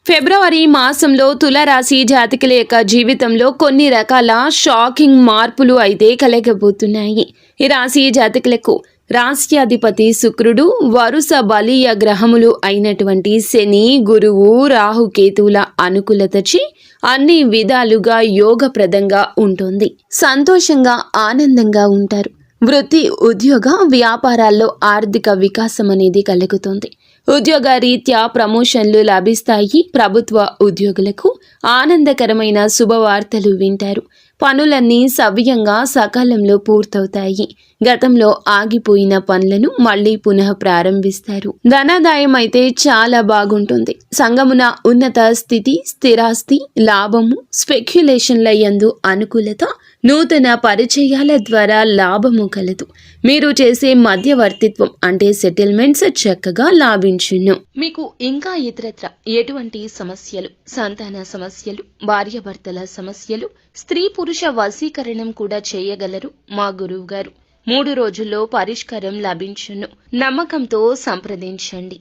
ఫిబ్రవరి మాసంలో తులారాశి జాతకుల యొక్క జీవితంలో కొన్ని రకాల షాకింగ్ మార్పులు అయితే కలగబోతున్నాయి. ఈ రాశి జాతకులకు రాశ్యాధిపతి శుక్రుడు, వరుస బలీయ గ్రహములు అయినటువంటి శని, గురువు, రాహుకేతువుల అనుకూలతచి అన్ని విధాలుగా యోగప్రదంగా ఉంటుంది. సంతోషంగా ఆనందంగా ఉంటారు. వృత్తి, ఉద్యోగ, వ్యాపారాల్లో ఆర్థిక వికాసం అనేది కలుగుతుంది. ఉద్యోగ రీత్యా ప్రమోషన్లు లభిస్తాయి. ప్రభుత్వ ఉద్యోగులకు ఆనందకరమైన శుభవార్తలు వింటారు. పనులన్నీ సవ్యంగా సకాలంలో పూర్తవుతాయి. గతంలో ఆగిపోయిన పనులను మళ్లీ పునః ప్రారంభిస్తారు. ధనాదాయం అయితే చాలా బాగుంటుంది. సంగమున ఉన్నత స్థితి, స్థిరాస్తి, లాభము, స్పెక్యులేషన్ల యందు అనుకూలత, నూతన పరిచయాల ద్వారా లాభము కలదు. మీరు చేసే మధ్యవర్తిత్వం అంటే సెటిల్మెంట్స్ చక్కగా లాభించును. మీకు ఇంకా ఇతరత్ర ఎటువంటి సమస్యలు, సంతాన సమస్యలు, భార్యాభర్తల సమస్యలు, స్త్రీ పురుష వశీకరణం కూడా చేయగలరు మా గురువు గారు. 3 రోజుల్లో పరిష్కారం లభించును. నమ్మకంతో సంప్రదించండి.